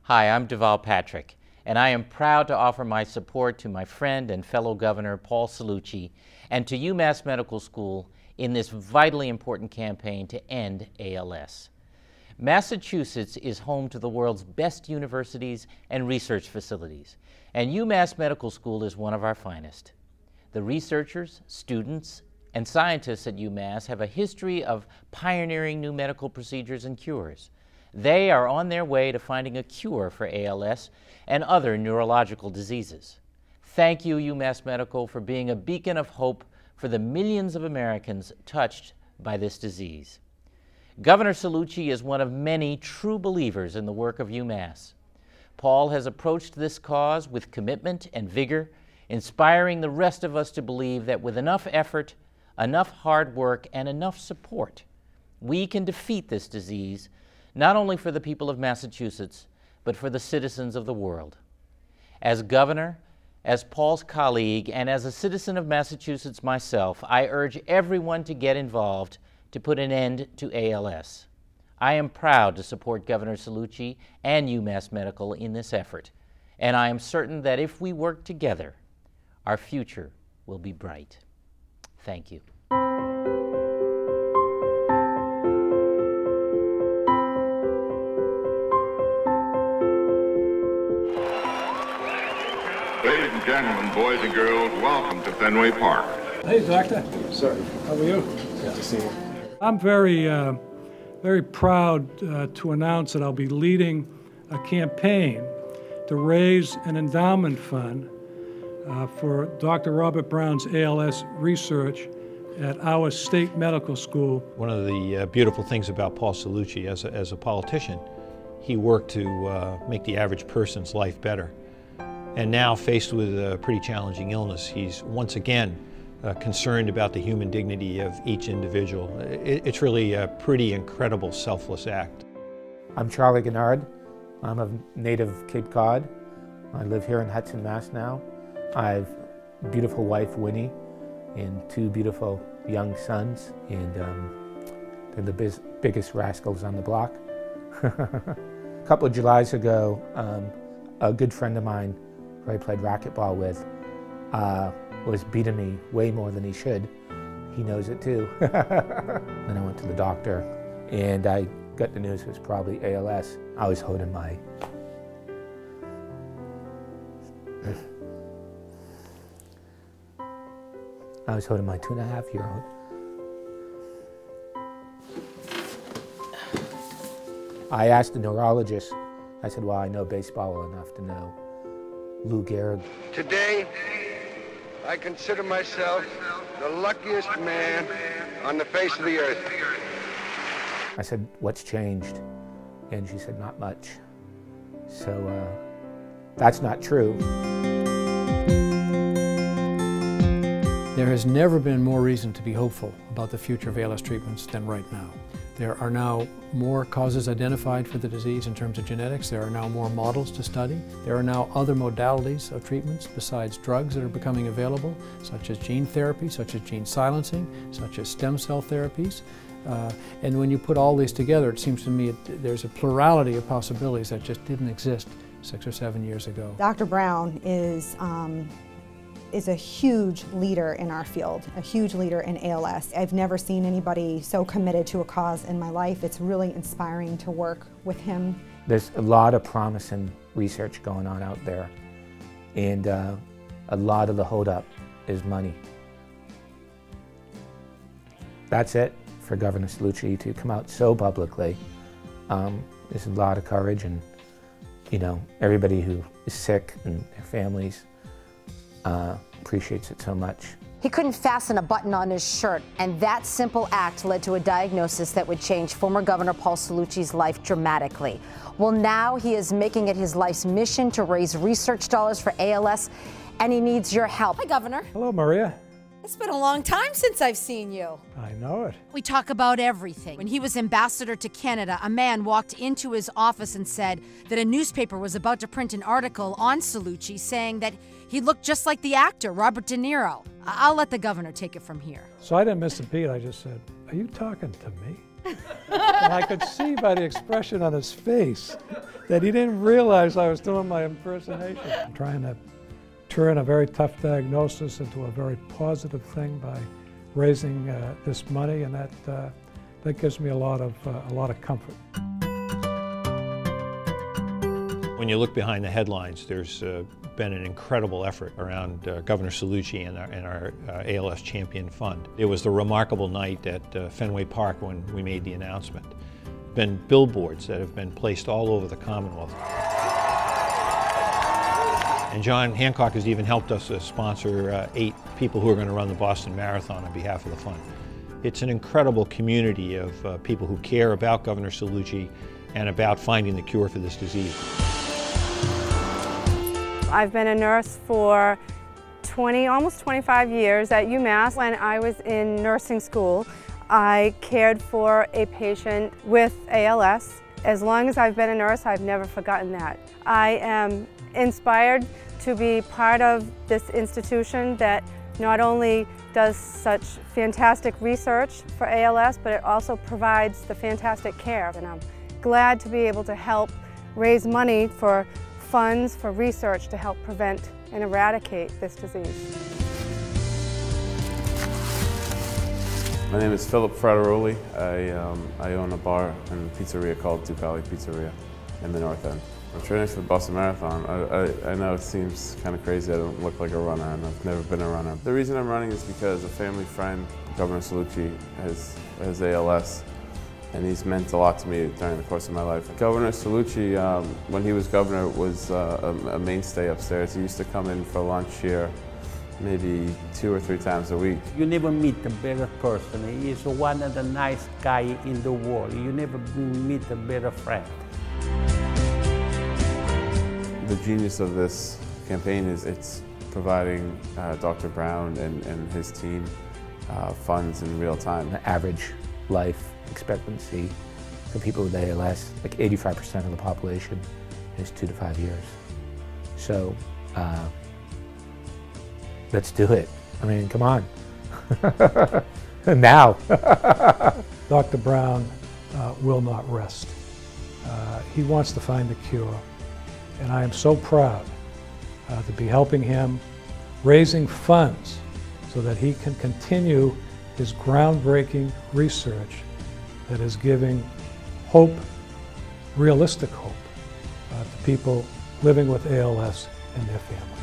Hi, I'm Deval Patrick, and I am proud to offer my support to my friend and fellow Governor Paul Cellucci and to UMass Medical School in this vitally important campaign to end ALS. Massachusetts is home to the world's best universities and research facilities, and UMass Medical School is one of our finest. The researchers, students, and scientists at UMass have a history of pioneering new medical procedures and cures. They are on their way to finding a cure for ALS and other neurological diseases. Thank you, UMass Medical, for being a beacon of hope for the millions of Americans touched by this disease. Governor Cellucci is one of many true believers in the work of UMass. Paul has approached this cause with commitment and vigor, inspiring the rest of us to believe that with enough effort, enough hard work, and enough support, we can defeat this disease, not only for the people of Massachusetts, but for the citizens of the world. As governor, as Paul's colleague, and as a citizen of Massachusetts myself, I urge everyone to get involved to put an end to ALS. I am proud to support Governor Cellucci and UMass Medical in this effort, and I am certain that if we work together, our future will be bright. Thank you. Ladies and gentlemen, boys and girls, welcome to Fenway Park. Hey, Doctor. Sir. How are you? Good to see you. I'm very proud to announce that I'll be leading a campaign to raise an endowment fund for Dr. Robert Brown's ALS research at our state medical school. One of the beautiful things about Paul Cellucci as a politician, he worked to make the average person's life better. And now, faced with a pretty challenging illness, he's once again concerned about the human dignity of each individual. It's really a pretty incredible, selfless act. I'm Charlie Gennard. I'm of native Cape Cod. I live here in Hudson, Mass now. I have a beautiful wife, Winnie, and two beautiful young sons, and they're the biggest rascals on the block. A couple of Julys ago, a good friend of mine who I played racquetball with was beating me way more than he should. He knows it too. Then I went to the doctor and I got the news it was probably ALS. I was holding my I was holding my 2.5-year-old. I asked the neurologist, I said, well, I know baseball well enough to know Lou Gehrig. Today, I consider myself the luckiest man on the face of the earth. I said, what's changed? And she said, not much. So that's not true. There has never been more reason to be hopeful about the future of ALS treatments than right now. There are now more causes identified for the disease in terms of genetics. There are now more models to study. There are now other modalities of treatments besides drugs that are becoming available, such as gene therapy, such as gene silencing, such as stem cell therapies. And when you put all these together, it seems to me there's a plurality of possibilities that just didn't exist 6 or 7 years ago. Dr. Brown is a huge leader in our field, a huge leader in ALS. I've never seen anybody so committed to a cause in my life. It's really inspiring to work with him. There's a lot of promising research going on out there, and a lot of the holdup is money. That's it for Governor Cellucci to come out so publicly. There's a lot of courage, and you know, everybody who is sick and their families appreciates it so much. He couldn't fasten a button on his shirt, and that simple act led to a diagnosis that would change former Governor Paul Cellucci's life dramatically. Well, now he is making it his life's mission to raise research dollars for ALS, and he needs your help. Hi, Governor. Hello, Maria. It's been a long time since I've seen you. I know it. We talk about everything. When he was ambassador to Canada, a man walked into his office and said that a newspaper was about to print an article on Cellucci saying that he looked just like the actor, Robert De Niro. I'll let the governor take it from here. So I didn't miss a beat. I just said, are you talking to me? And I could see by the expression on his face that he didn't realize I was doing my impersonation. I'm trying to turn a very tough diagnosis into a very positive thing by raising this money, and that gives me a lot of comfort. When you look behind the headlines, there's been an incredible effort around Governor Cellucci and our ALS Champion Fund. It was the remarkable night at Fenway Park when we made the announcement. Been billboards that have been placed all over the Commonwealth. And John Hancock has even helped us sponsor 8 people who are going to run the Boston Marathon on behalf of the fund. It's an incredible community of people who care about Governor Cellucci and about finding the cure for this disease. I've been a nurse for almost 25 years at UMass. When I was in nursing school, I cared for a patient with ALS. As long as I've been a nurse, I've never forgotten that. I am inspired to be part of this institution that not only does such fantastic research for ALS, but it also provides the fantastic care. And I'm glad to be able to help raise money for funds for research to help prevent and eradicate this disease. My name is Philip Frateroli. I own a bar and pizzeria called Ducali Pizzeria in the North End. I'm training for the Boston Marathon. I know it seems kind of crazy. I don't look like a runner, and I've never been a runner. The reason I'm running is because a family friend, Governor Cellucci, has ALS, and he's meant a lot to me during the course of my life. Governor Cellucci, when he was governor, was a mainstay upstairs. He used to come in for lunch here maybe 2 or 3 times a week. You never meet a better person. He is one of the nice guys in the world. You never meet a better friend. The genius of this campaign is it's providing Dr. Brown and his team funds in real time. The average life expectancy for people with ALS, like 85% of the population, is 2 to 5 years. So let's do it. I mean, come on. Now. Dr. Brown will not rest. He wants to find the cure. And I am so proud to be helping him, raising funds so that he can continue his groundbreaking research that is giving hope, realistic hope, to people living with ALS and their families.